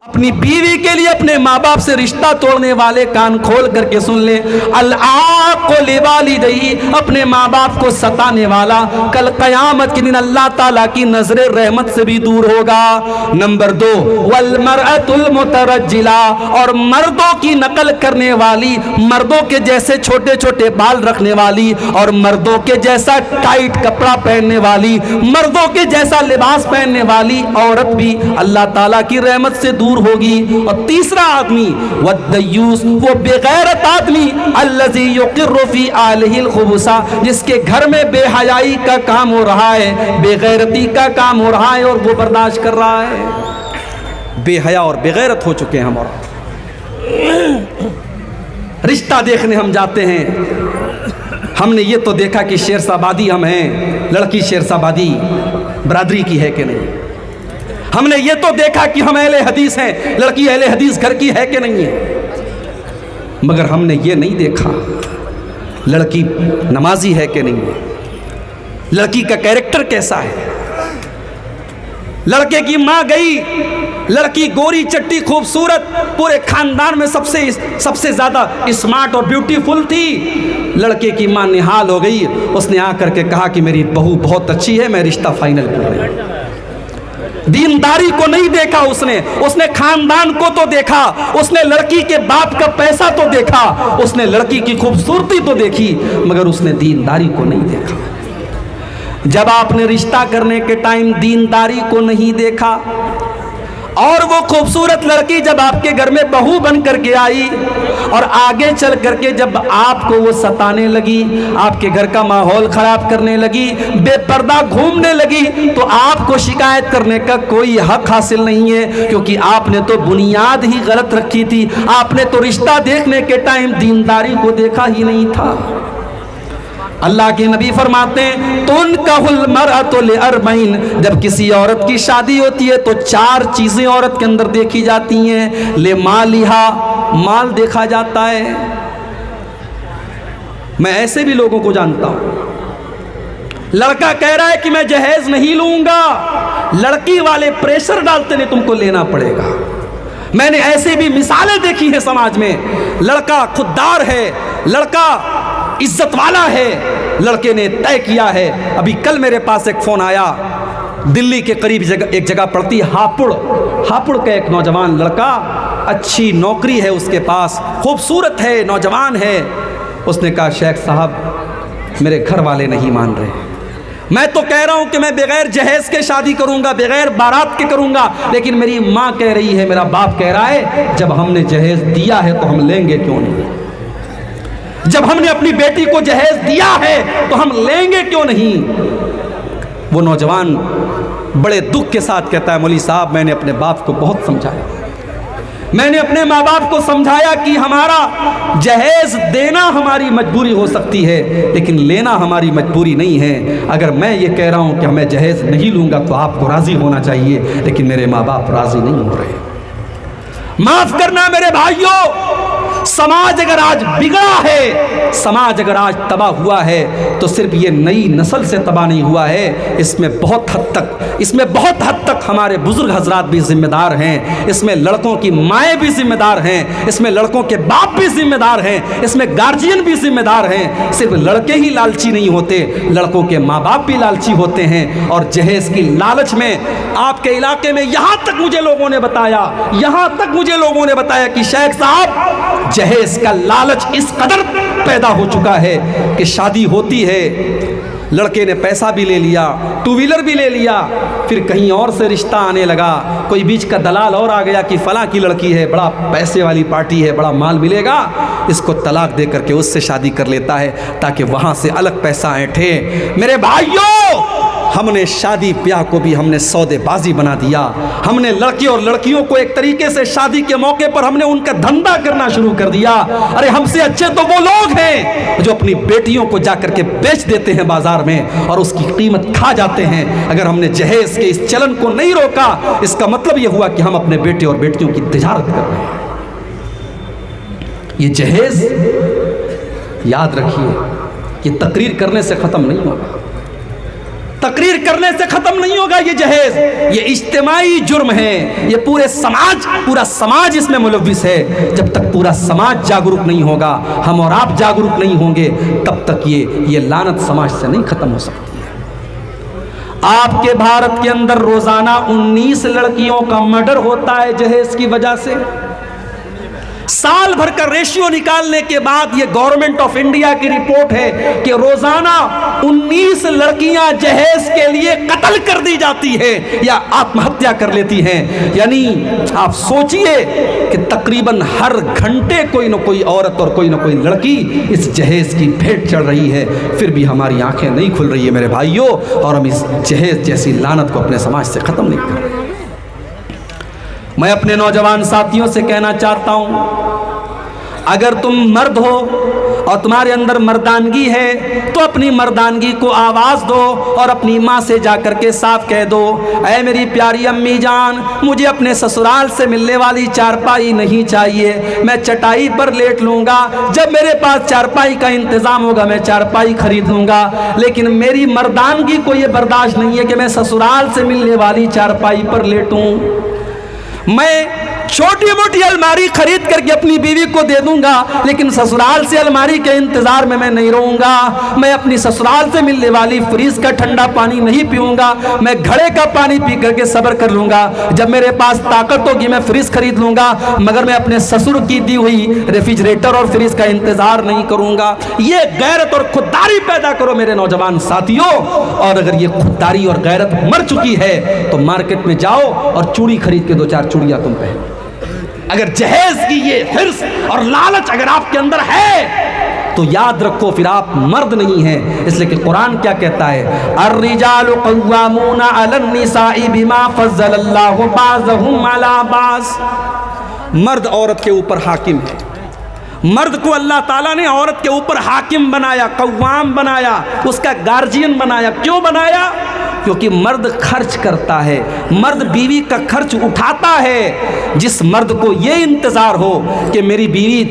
اپنی بیوی کے لیے اپنے ماں باپ سے رشتہ توڑنے والے کان کھول کر کے سن لیں، العاق لوالدیہ، اپنے ماں باپ کو ستانے والا کل قیامت کے دن اللہ تعالیٰ کی نظر رحمت سے بھی دور ہوگا۔ نمبر 2، والمرأة المترجلہ، اور مردوں کی نقل کرنے والی، مردوں کے جیسے چھوٹے چھوٹے بال رکھنے والی اور مردوں کے جیسا ٹائٹ کپڑا پہننے والی، مردوں کے جیسا لباس پہننے والی عورت بھی اللہ تعالیٰ کی رحمت سے دور ہوگی۔ اور تیسرا آدمی والدیوس، وہ بغیرت آدمی، الذی یقر فی آلہ الخبث، جس کے گھر میں بے حیائی کا کام ہو رہا ہے، بے غیرتی کا کام ہو رہا ہے اور وہ برداشت کر رہا ہے۔ بے حیا اور بے غیرت ہو چکے ہیں ہم، اور رشتہ دیکھنے ہم جاتے ہیں، ہم نے یہ تو دیکھا کہ شیرسا آبادی ہم ہیں، لڑکی شیرسا آبادی برادری کی ہے کہ نہیں، ہم نے یہ تو دیکھا کہ ہم اہل حدیث ہیں، لڑکی اہل حدیث گھر کی ہے کہ نہیں ہے، مگر ہم نے یہ نہیں دیکھا لڑکی نمازی ہے کہ نہیں ہے، لڑکی کا کیریکٹر کیسا ہے۔ لڑکے کی ماں گئی، لڑکی گوری چٹی خوبصورت، پورے خاندان میں سب سے زیادہ اسمارٹ اور بیوٹیفل تھی، لڑکے کی ماں نہال ہو گئی، اس نے آ کر کے کہا کہ میری بہو بہت اچھی ہے، میں رشتہ فائنل کر رہی ہوں۔ دینداری کو نہیں دیکھا اس نے خاندان کو تو دیکھا، اس نے لڑکی کے باپ کا پیسہ تو دیکھا، اس نے لڑکی کی خوبصورتی تو دیکھی، مگر اس نے دینداری کو نہیں دیکھا۔ جب آپ نے رشتہ کرنے کے ٹائم دینداری کو نہیں دیکھا، اور وہ خوبصورت لڑکی جب آپ کے گھر میں بہو بن کر کے آئی اور آگے چل کر کے جب آپ کو وہ ستانے لگی، آپ کے گھر کا ماحول خراب کرنے لگی، بے پردہ گھومنے لگی، تو آپ کو شکایت کرنے کا کوئی حق حاصل نہیں ہے، کیونکہ آپ نے تو بنیاد ہی غلط رکھی تھی، آپ نے تو رشتہ دیکھنے کے ٹائم دینداری کو دیکھا ہی نہیں تھا۔ اللہ کے نبی فرماتے ہیں تنکح المرأة لأربعین، جب کسی عورت کی شادی ہوتی ہے تو 4 چیزیں عورت کے اندر دیکھی جاتی ہیں، لمالہا، مال دیکھا جاتا ہے۔ میں ایسے بھی لوگوں کو جانتا ہوں، لڑکا کہہ رہا ہے کہ میں جہیز نہیں لوں گا، لڑکی والے پریشر ڈالتے نہیں تم کو لینا پڑے گا۔ میں نے ایسے بھی مثالیں دیکھی ہیں سماج میں، لڑکا خوددار ہے، لڑکا عزت والا ہے، لڑکے نے طے کیا ہے۔ ابھی کل میرے پاس ایک فون آیا، دلی کے قریب ایک جگہ پڑتی ہاپڑ کا ایک نوجوان لڑکا، اچھی نوکری ہے اس کے پاس، خوبصورت ہے، نوجوان ہے، اس نے کہا شیخ صاحب میرے گھر والے نہیں مان رہے، میں تو کہہ رہا ہوں کہ میں بغیر جہیز کے شادی کروں گا، بغیر بارات کے کروں گا، لیکن میری ماں کہہ رہی ہے، میرا باپ کہہ رہا ہے جب ہم نے جہیز دیا ہے تو ہم لیں گے کیوں نہیں، جب ہم نے اپنی بیٹی کو جہیز دیا ہے تو ہم لیں گے کیوں نہیں۔ وہ نوجوان بڑے دکھ کے ساتھ کہتا ہے مولوی صاحب میں نے اپنے باپ کو بہت سمجھایا، میں نے اپنے ماں باپ کو سمجھایا کہ ہمارا جہیز دینا ہماری مجبوری ہو سکتی ہے لیکن لینا ہماری مجبوری نہیں ہے، اگر میں یہ کہہ رہا ہوں کہ میں جہیز نہیں لوں گا تو آپ کو راضی ہونا چاہیے، لیکن میرے ماں باپ راضی نہیں ہو رہے۔ معاف کرنا میرے بھائیوں، سماج اگر آج بگڑا ہے، سماج اگر آج تباہ ہوا ہے تو صرف یہ نئی نسل سے تباہ نہیں ہوا ہے، اس میں بہت حد تک ہمارے بزرگ حضرات بھی ذمہ دار ہیں، اس میں لڑکوں کی مائیں بھی ذمہ دار ہیں، اس میں لڑکوں کے باپ بھی ذمہ دار ہیں، اس میں گارجین بھی ذمہ دار ہیں۔ صرف لڑکے ہی لالچی نہیں ہوتے، لڑکوں کے ماں باپ بھی لالچی ہوتے ہیں، اور جہیز کی لالچ میں آپ کے علاقے میں یہاں تک مجھے لوگوں نے بتایا کہ شیخ صاحب جہیز کا لالچ اس قدر پیدا ہو چکا ہے کہ شادی ہوتی ہے، لڑکے نے پیسہ بھی لے لیا، 2 ویلر بھی لے لیا، پھر کہیں اور سے رشتہ آنے لگا، کوئی بیچ کا دلال اور آ گیا کہ فلاں کی لڑکی ہے، بڑا پیسے والی پارٹی ہے، بڑا مال ملے گا، اس کو طلاق دے کر کے اس سے شادی کر لیتا ہے تاکہ وہاں سے الگ پیسہ اینٹھے۔ میرے بھائیوں، ہم نے شادی بیاہ کو بھی ہم نے سودے بازی بنا دیا، ہم نے لڑکے اور لڑکیوں کو ایک طریقے سے شادی کے موقع پر ہم نے ان کا دھندا کرنا شروع کر دیا۔ ارے ہم سے اچھے تو وہ لوگ ہیں جو اپنی بیٹیوں کو جا کر کے بیچ دیتے ہیں بازار میں اور اس کی قیمت کھا جاتے ہیں۔ اگر ہم نے جہیز کے اس چلن کو نہیں روکا، اس کا مطلب یہ ہوا کہ ہم اپنے بیٹے اور بیٹیوں کی تجارت کر رہے ہیں۔ یہ جہیز یاد رکھیے، یہ تقریر کرنے سے ختم نہیں ہوگا، تقریر کرنے سے ختم نہیں ہوگا یہ جہیز، یہ اجتماعی جرم ہے، یہ پورا سماج اس میں ملوث ہے۔ جب تک پورا سماج جاگروک نہیں ہوگا، ہم اور آپ جاگروک نہیں ہوں گے، تب تک یہ لعنت سماج سے نہیں ختم ہو سکتی ہے۔ آپ کے بھارت کے اندر روزانہ 19 لڑکیوں کا مرڈر ہوتا ہے جہیز کی وجہ سے۔ سال بھر کا ریشیو نکالنے کے بعد یہ گورنمنٹ آف انڈیا کی رپورٹ ہے کہ روزانہ 19 لڑکیاں جہیز کے لیے قتل کر دی جاتی ہیں یا آتم ہتیا کر لیتی ہیں۔ یعنی آپ سوچئے کہ تقریباً ہر گھنٹے کوئی نہ کوئی عورت اور کوئی نہ کوئی لڑکی اس جہیز کی بھیٹ چڑھ رہی ہے، پھر بھی ہماری آنکھیں نہیں کھل رہی ہے میرے بھائیوں، اور ہم اس جہیز جیسی لعنت کو اپنے سماج سے ختم نہیں کر رہے۔ میں اپنے نوجوان ساتھیوں سے کہنا چاہتا ہوں، اگر تم مرد ہو اور تمہارے اندر مردانگی ہے تو اپنی مردانگی کو آواز دو اور اپنی ماں سے جا کر کے صاف کہہ دو، اے میری پیاری امی جان، مجھے اپنے سسرال سے ملنے والی چارپائی نہیں چاہیے، میں چٹائی پر لیٹ لوں گا، جب میرے پاس چارپائی کا انتظام ہوگا میں چارپائی خرید لوں گا، لیکن میری مردانگی کو یہ برداشت نہیں ہے کہ میں سسرال سے ملنے والی چارپائی پر لیٹوں۔ میں چھوٹی موٹی الماری خرید کر کے اپنی بیوی کو دے دوں گا، لیکن سسرال سے الماری کے انتظار میں نہیں رہوں گا۔ میں اپنی سسرال سے ملنے والی فریز کا ٹھنڈا پانی نہیں پیوں گا، میں گھڑے کا پانی پی کر کے صبر کر لوں گا، جب میرے پاس طاقت ہوگی میں فریز خرید لوں گا، مگر میں اپنے سسر کی دی ہوئی ریفریجریٹر اور فریز کا انتظار نہیں کروں گا۔ یہ غیرت اور خودداری پیدا کرو میرے نوجوان ساتھیوں، اور اگر یہ خودداری اور غیرت مر چکی ہے تو مارکیٹ میں جاؤ اور چوڑی خرید کے 2-4 چوڑیاں تم پہنو۔ اگر جہیز کی یہ حرص اور لالچ اگر آپ کے اندر ہے تو یاد رکھو پھر آپ مرد نہیں ہیں، اس لیے کہ قرآن کیا کہتا ہے، الرجال قوامون علی النساء بما فضل اللہ بعضهم علی بعض۔ مرد عورت کے اوپر حاکم ہے، مرد کو اللہ تعالیٰ نے عورت کے اوپر حاکم بنایا، قوام بنایا، اس کا گارجین بنایا۔ کیوں بنایا؟ کیونکہ مرد خرچ کرتا ہے، مرد بیوی کا خرچ اٹھاتا ہے۔ جس مرد کو یہ انتظار ہو کہ میری بیوی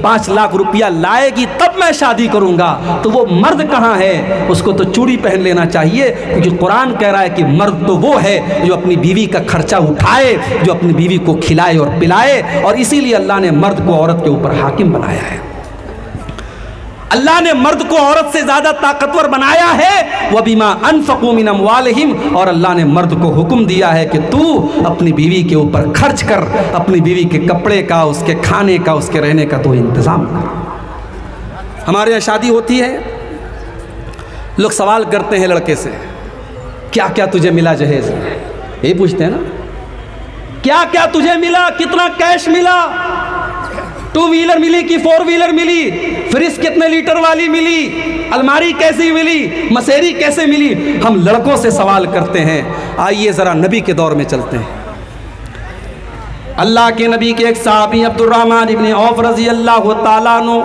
5 لاکھ روپیہ لائے گی تب میں شادی کروں گا، تو وہ مرد کہاں ہے؟ اس کو تو چوڑی پہن لینا چاہیے، کیونکہ قرآن کہہ رہا ہے کہ مرد تو وہ ہے جو اپنی بیوی کا خرچہ اٹھائے، جو اپنی بیوی کو کھلائے اور پلائے، اور اسی لیے اللہ نے مرد کو عورت کے اوپر حاکم بنایا ہے۔ اللہ نے مرد کو عورت سے زیادہ طاقتور بنایا ہے، وَبِمَا أَنفَقُوا مِنْ أَمْوَالِهِمْ، اور اللہ نے مرد کو حکم دیا ہے کہ تو اپنی بیوی کے اوپر خرچ کر، اپنی بیوی کے کپڑے کا، اس کے کھانے کا، اس کے رہنے کا تو انتظام کر۔ ہمارے یہاں شادی ہوتی ہے، لوگ سوال کرتے ہیں لڑکے سے، کیا کیا تجھے ملا جہیز میں؟ یہی پوچھتے ہیں نا، کیا کیا تجھے ملا، کتنا کیش ملا، 2 ویلر ملی کہ 4 ویلر ملی، فریج کتنے لیٹر والی ملی، الماری کیسی ملی، مسیری کیسے ملی؟ ہم لڑکوں سے سوال کرتے ہیں۔ آئیے ذرا نبی کے دور میں چلتے ہیں۔ اللہ کے نبی کے ایک صحابی عبد الرحمن ابن عوف رضی اللہ تعالیٰ عنہ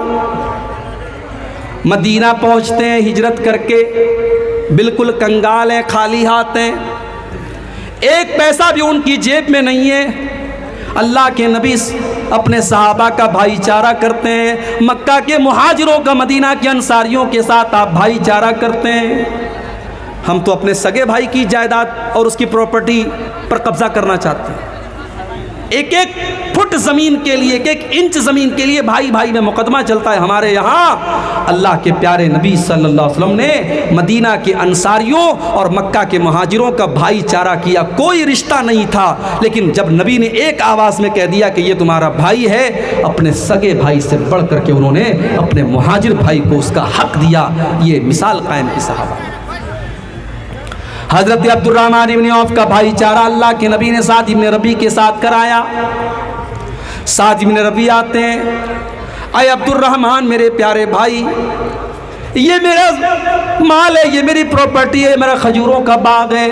مدینہ پہنچتے ہیں ہجرت کر کے، بالکل کنگال ہیں، خالی ہاتھ ہیں، ایک پیسہ بھی ان کی جیب میں نہیں ہے۔ اللہ کے نبی اپنے صحابہ کا بھائی چارہ کرتے ہیں، مکہ کے مہاجروں کا مدینہ کے انصاریوں کے ساتھ آپ بھائی چارہ کرتے ہیں۔ ہم تو اپنے سگے بھائی کی جائیداد اور اس کی پراپرٹی پر قبضہ کرنا چاہتے ہیں۔ ایک ایک فٹ زمین کے لیے، ایک ایک انچ زمین کے لیے بھائی بھائی میں مقدمہ چلتا ہے ہمارے یہاں۔ اللہ کے پیارے نبی صلی اللہ علیہ وسلم نے مدینہ کے انصاریوں اور مکہ کے مہاجروں کا بھائی چارہ کیا، کوئی رشتہ نہیں تھا، لیکن جب نبی نے ایک آواز میں کہہ دیا کہ یہ تمہارا بھائی ہے، اپنے سگے بھائی سے بڑھ کر کے انہوں نے اپنے مہاجر بھائی کو اس کا حق دیا۔ یہ مثال قائم کی صحابہ۔ حضرت عبد الرحمن ابن عوف کا بھائی چارہ اللہ کے نبی نے سعد ابن ربیع کے ساتھ کرایا۔ سعد ابن ربیع آتے ہیں، اے عبد الرحمن میرے پیارے بھائی، یہ میرا مال ہے، یہ میری پراپرٹی ہے، میرا کھجوروں کا باغ ہے۔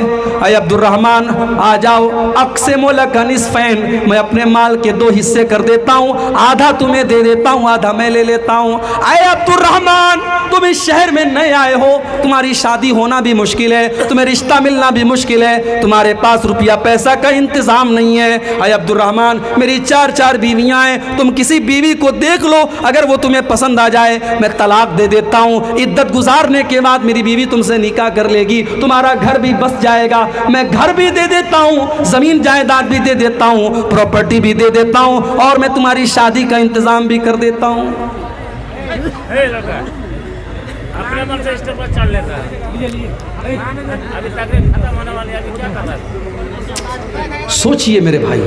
اے عبد الرحمن آ جاؤ، اقسم لک نصفین، میں اپنے مال کے 2 حصے کر دیتا ہوں، آدھا تمہیں دے دیتا ہوں، آدھا میں لے لیتا ہوں۔ اے عبد الرحمن تم اس شہر میں نئے آئے ہو، تمہاری شادی ہونا بھی مشکل ہے، تمہیں رشتہ ملنا بھی مشکل ہے، تمہارے پاس روپیہ پیسہ کا انتظام نہیں ہے۔ اے عبد الرحمن میری 4 بیویاں ہیں، تم کسی بیوی کو دیکھ لو، اگر وہ تمہیں پسند آ جائے میں طلاق دے دیتا ہوں، عدت گزارنے کے بعد میری بیوی تم سے نکاح کر لے گی, تمہارا گھر بھی بس جائے گا, میں گھر بھی دے دیتا ہوں, زمین جائیداد بھی دے دیتا ہوں, پراپرٹی بھی دے دیتا ہوں, اور میں تمہاری شادی کا انتظام بھی کر دیتا ہوں. اپنے من سے اسٹیپ پر چل لیتا ہے. ابھی تقریب ختم ہونے والی ہے, ابھی کیا کر رہا ہے؟ سوچئے میرے بھائی,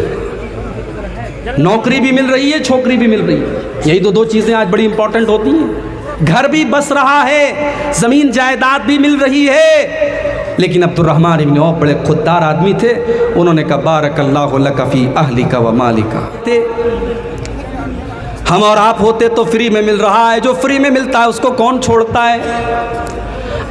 نوکری بھی مل رہی ہے, چھوکری بھی مل رہی ہے, یہی تو دو چیزیں آج بڑی امپورٹنٹ ہوتی ہیں. گھر بھی بس رہا ہے, زمین جائیداد بھی مل رہی ہے. لیکن عبد الرحمن ابن عوف بڑے خوددار آدمی تھے. انہوں نے کہا بارک اللہ لک فی اہلک و مالک. ہم اور آپ ہوتے تو فری میں مل رہا ہے, جو فری میں ملتا ہے اس کو کون چھوڑتا ہے.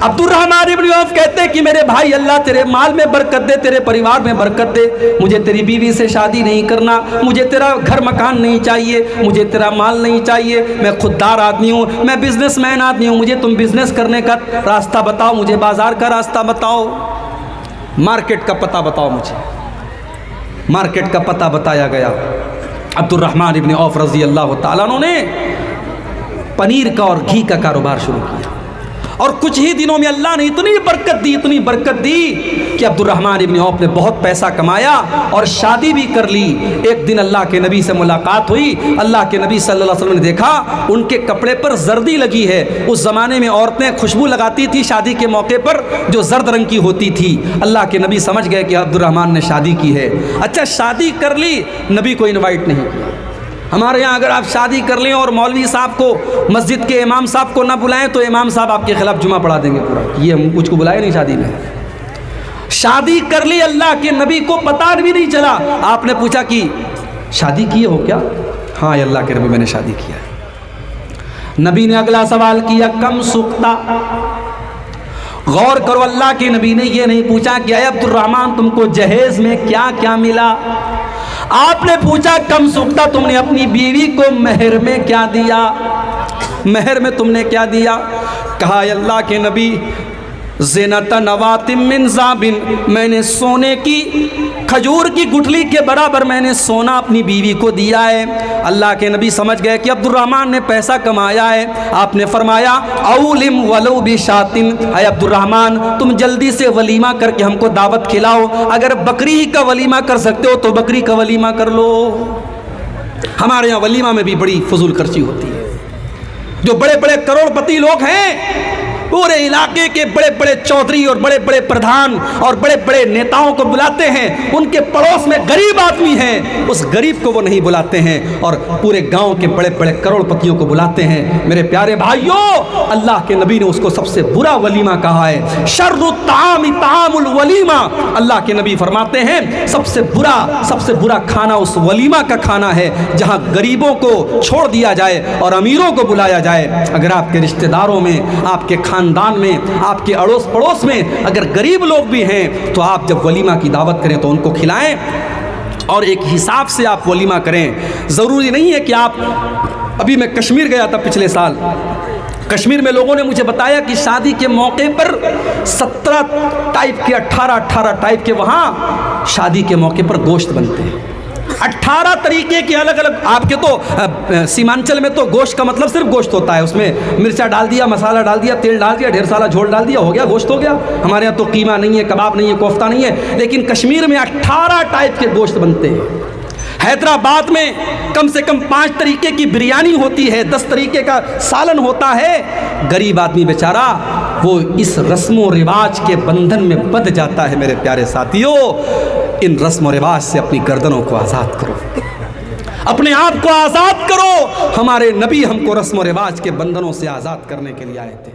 عبد الرحمن ابن عوف کہتے کہ میرے بھائی اللہ تیرے مال میں برکت دے, تیرے پریوار میں برکت دے, مجھے تیری بیوی سے شادی نہیں کرنا, مجھے تیرا گھر مکان نہیں چاہیے, مجھے تیرا مال نہیں چاہیے, میں خوددار آدمی ہوں, میں بزنس مین آدمی ہوں, مجھے تم بزنس کرنے کا راستہ بتاؤ, مجھے بازار کا راستہ بتاؤ, مارکیٹ کا پتہ بتاؤ مجھے. مارکیٹ کا پتہ بتایا گیا. عبد الرحمن ابن عوف رضی اللہ تعالیٰ عنہ نے پنیر کا اور گھی کا کاروبار شروع کیا, اور کچھ ہی دنوں میں اللہ نے اتنی برکت دی کہ عبد الرحمن ابن عوف نے بہت پیسہ کمایا اور شادی بھی کر لی. ایک دن اللہ کے نبی سے ملاقات ہوئی. اللہ کے نبی صلی اللہ علیہ وسلم نے دیکھا ان کے کپڑے پر زردی لگی ہے. اس زمانے میں عورتیں خوشبو لگاتی تھی شادی کے موقع پر جو زرد رنگ کی ہوتی تھی. اللہ کے نبی سمجھ گئے کہ عبد الرحمن نے شادی کی ہے. اچھا شادی کر لی, نبی کو انوائٹ نہیں کیا. ہمارے یہاں اگر آپ شادی کر لیں اور مولوی صاحب کو, مسجد کے امام صاحب کو نہ بلائیں تو امام صاحب آپ کے خلاف جمعہ پڑھا دیں گے پورا, یہ ہم کچھ کو بلائے نہیں شادی میں. شادی کر لی, اللہ کے نبی کو پتہ بھی نہیں چلا. آپ نے پوچھا کہ شادی کیے ہو کیا؟ ہاں اللہ کے نبی میں نے شادی کیا ہے. نبی نے اگلا سوال کیا کم سکتا. غور کرو, اللہ کے نبی نے یہ نہیں پوچھا کہ اے عبد الرحمن تم کو جہیز میں کیا کیا ملا. آپ نے پوچھا کم سکتا تم نے اپنی بیوی کو مہر میں کیا دیا, مہر میں تم نے کیا دیا. کہا اے اللہ کے نبی زینت نوات من ذهب, میں نے سونے کی کھجور کی گٹھلی کے برابر میں نے سونا اپنی بیوی کو دیا ہے. اللہ کے نبی سمجھ گئے کہ عبد الرحمن نے پیسہ کمایا ہے. آپ نے فرمایا اولم ولو بشاتن, اے عبد الرحمن تم جلدی سے ولیمہ کر کے ہم کو دعوت کھلاؤ. اگر بکری کا ولیمہ کر سکتے ہو تو بکری کا ولیمہ کر لو. ہمارے یہاں ولیمہ میں بھی بڑی فضول خرچی ہوتی ہے. جو بڑے بڑے کروڑ پتی لوگ ہیں, پورے علاقے کے بڑے بڑے چودھری اور بڑے بڑے پردھان اور بڑے بڑے نیتاؤں کو بلاتے ہیں, ان کے پڑوس میں غریب آدمی ہیں, اس غریب کو وہ نہیں بلاتے ہیں, اور پورے گاؤں کے بڑے بڑے کروڑ پتیوں کو بلاتے ہیں. میرے پیارے بھائیوں, اللہ کے نبی نے اس کو سب سے برا ولیمہ کہا ہے. شر الطعام طعام الولیمہ. اللہ کے نبی فرماتے ہیں سب سے برا کھانا اس ولیمہ کا کھانا ہے جہاں غریبوں کو چھوڑ دیا جائے اور امیروں کو بلایا جائے. اگر آپ کے رشتہ داروں میں, آپ کے خاندان میں, آپ کے اڑوس پڑوس میں اگر غریب لوگ بھی ہیں تو آپ جب ولیمہ کی دعوت کریں تو ان کو کھلائیں, اور ایک حساب سے آپ ولیمہ کریں. ضروری نہیں ہے کہ آپ, ابھی میں کشمیر گیا تھا پچھلے سال, کشمیر میں لوگوں نے مجھے بتایا کہ شادی کے موقع پر 17 ٹائپ کے 18 ٹائپ کے وہاں شادی کے موقع پر گوشت بنتے ہیں. 18 طریقے کے الگ الگ. آپ کے تو سیمانچل میں تو گوشت کا مطلب صرف گوشت ہوتا ہے, اس میں مرچا ڈال دیا, مسالہ ڈال دیا, تیل ڈال دیا, ڈھیر سارا جھول ڈال دیا, ہو گیا گوشت ہو گیا. ہمارے یہاں تو قیمہ نہیں ہے, کباب نہیں ہے, کوفتہ نہیں ہے, لیکن کشمیر میں 18 ٹائپ کے گوشت بنتے ہیں. حیدرآباد میں کم سے کم 5 طریقے کی بریانی ہوتی ہے, 10 طریقے کا سالن ہوتا ہے. غریب آدمی بیچارہ وہ اس رسم و رواج کے بندھن میں بندھ جاتا ہے. میرے پیارے ساتھیوں, ان رسم و رواج سے اپنی گردنوں کو آزاد کرو, اپنے آپ کو آزاد کرو. ہمارے نبی ہم کو رسم و رواج کے بندھنوں سے آزاد کرنے کے لیے آئے تھے.